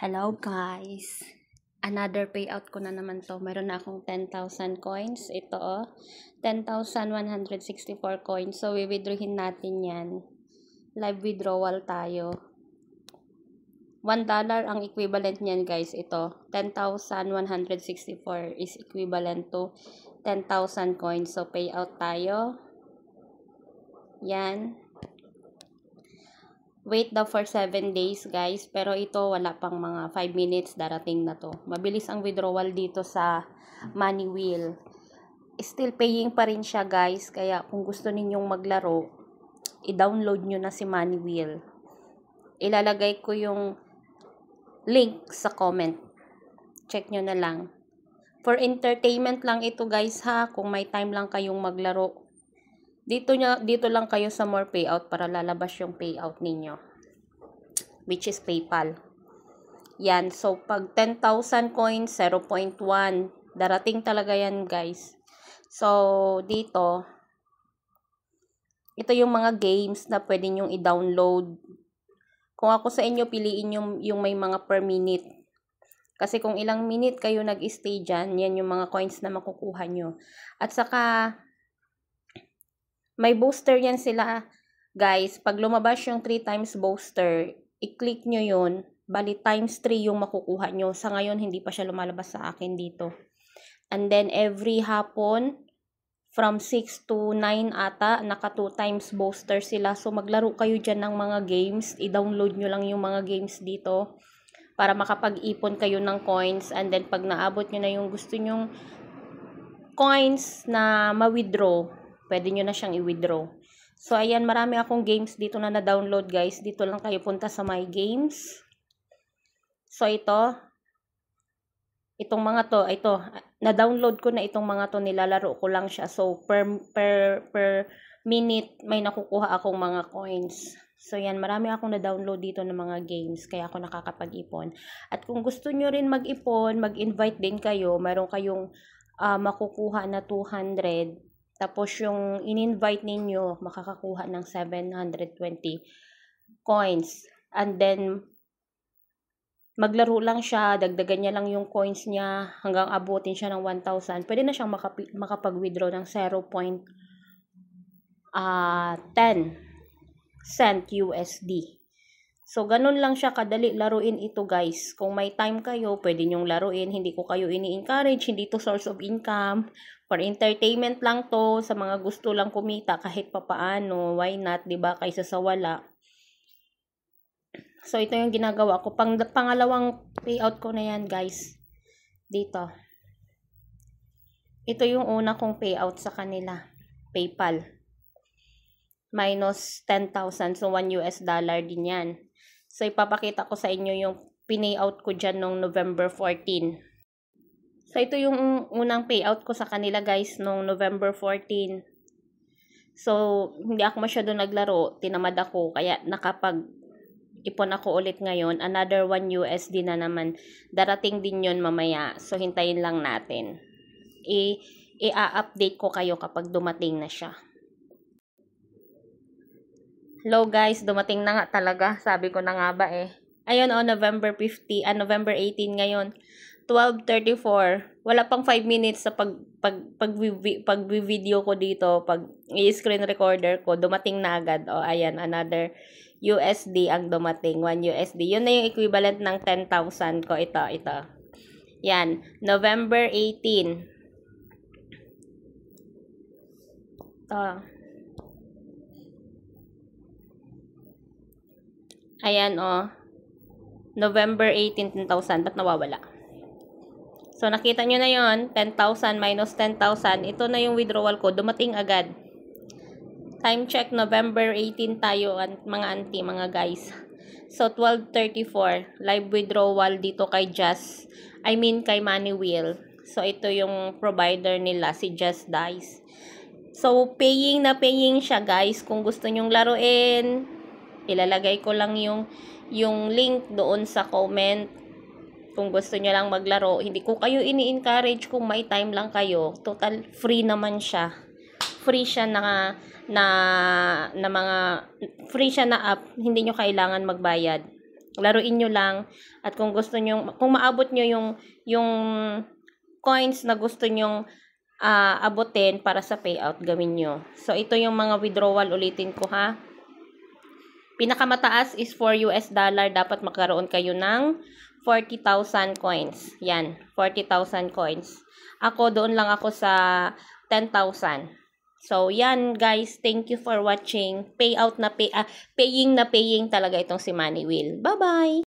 Hello guys! Another payout ko na naman to. Meron na akong 10,000 coins. Ito 10,164 coins. So, withdrawin natin yan. Live withdrawal tayo. $1 ang equivalent niyan guys. Ito, 10,164 is equivalent to 10,000 coins. So, payout tayo. Yan. Wait daw for 7 days guys, pero ito wala pang mga 5 minutes darating na to. Mabilis ang withdrawal dito sa Money Wheel. Still paying pa rin siya guys, kaya kung gusto ninyong maglaro, i-download nyo na si Money Wheel. Ilalagay ko yung link sa comment. Check nyo na lang. For entertainment lang ito guys ha, kung may time lang kayong maglaro. Dito lang kayo sa more payout para lalabas yung payout ninyo, which is PayPal. Yan, so pag 10,000 coins, 0.1 darating talaga yan guys. So dito, ito yung mga games na pwede nyong i-download. Kung ako sa inyo, piliin yung may mga per minute. Kasi kung ilang minute kayo nag-stay dyan, yan yung mga coins na makukuha nyo. At saka may booster yan sila, guys. Pag lumabas yung 3 times booster, i-click nyo yun. Bali, times 3 yung makukuha nyo. Sa ngayon, hindi pa siya lumalabas sa akin dito. And then, every hapon, from 6 to 9 ata, naka 2 times booster sila. So, maglaro kayo dyan ng mga games. I-download nyo lang yung mga games dito para makapag-ipon kayo ng coins. And then, pag naabot nyo na yung gusto nyong coins na ma-withdraw, pwede nyo na siyang i-withdraw. So, ayan, marami akong games dito na na-download, guys. Dito lang kayo punta sa My Games. So, itong mga to, na-download ko na itong mga to, nilalaro ko lang siya. So, per minute, may nakukuha akong mga coins. So, yan, marami akong na-download dito ng mga games, kaya ako nakakapag-ipon. At kung gusto nyo rin mag-ipon, mag-invite din kayo, meron kayong makukuha na 200. Tapos yung in-invite ninyo, makakakuha ng 720 coins. And then, maglaro lang siya, dagdagan niya lang yung coins niya, hanggang abutin siya ng 1,000. Pwede na siyang makapag-withdraw ng 0.10 cent USD. So, ganun lang siya kadali laruin ito guys. Kung may time kayo, pwede nyong laruin. Hindi ko kayo ini-encourage, hindi to source of income. For entertainment lang to, sa mga gusto lang kumita kahit papaano, why not, 'di ba? Kaysa sa wala. So ito yung ginagawa ko. Pangalawang payout ko na yan, guys. Dito. Ito yung una kong payout sa kanila, PayPal. Minus 10,000, so $1 din yan. So ipapakita ko sa inyo yung pinayout ko dyan nung November 14. So, ito yung unang payout ko sa kanila guys nung November 14. So, hindi ako masyado naglaro. Tinamad ako. Kaya nakapag-ipon ako ulit ngayon. Another $1 na naman. Darating din yun mamaya. So, hintayin lang natin. I-update ko kayo kapag dumating na siya. Hello guys, dumating na nga talaga. Sabi ko na nga ba eh. Ayun November 18 ngayon. 12:34. Wala pang 5 minutes sa pag-video ko dito, pag i-screen recorder ko, dumating na agad. Ayan, another USD ang dumating, $1. Yun na yung equivalent ng 10,000 ko. Ito. Yan, November 18. Ayan, November 18, 10,000. Ba't nawawala? So, nakita nyo na yon 10,000 minus 10,000. Ito na yung withdrawal ko. Dumating agad. Time check, November 18 tayo, mga auntie, mga guys. So, 12:34. Live withdrawal dito kay kay Money Wheel. So, ito yung provider nila, si Just Dice. So, paying na paying siya, guys. Kung gusto nyong laruin, ilalagay ko lang yung link doon sa comment. Kung gusto nyo lang maglaro, hindi ko kayo ini-encourage kung may time lang kayo. Total, free naman siya. Free siya free siya na app. Hindi nyo kailangan magbayad. Laruin nyo lang. At kung gusto nyo, kung maabot nyo yung coins na gusto nyong abutin para sa payout, gawin nyo. So, ito yung mga withdrawal, ulitin ko ha. Pinakamataas is $4. Dapat magkaroon kayo ng 40,000 coins. Yan, 40,000 coins. Ako, doon lang ako sa 10,000. So, yan guys. Thank you for watching. Paying na paying talaga itong si Money Wheel. Bye-bye!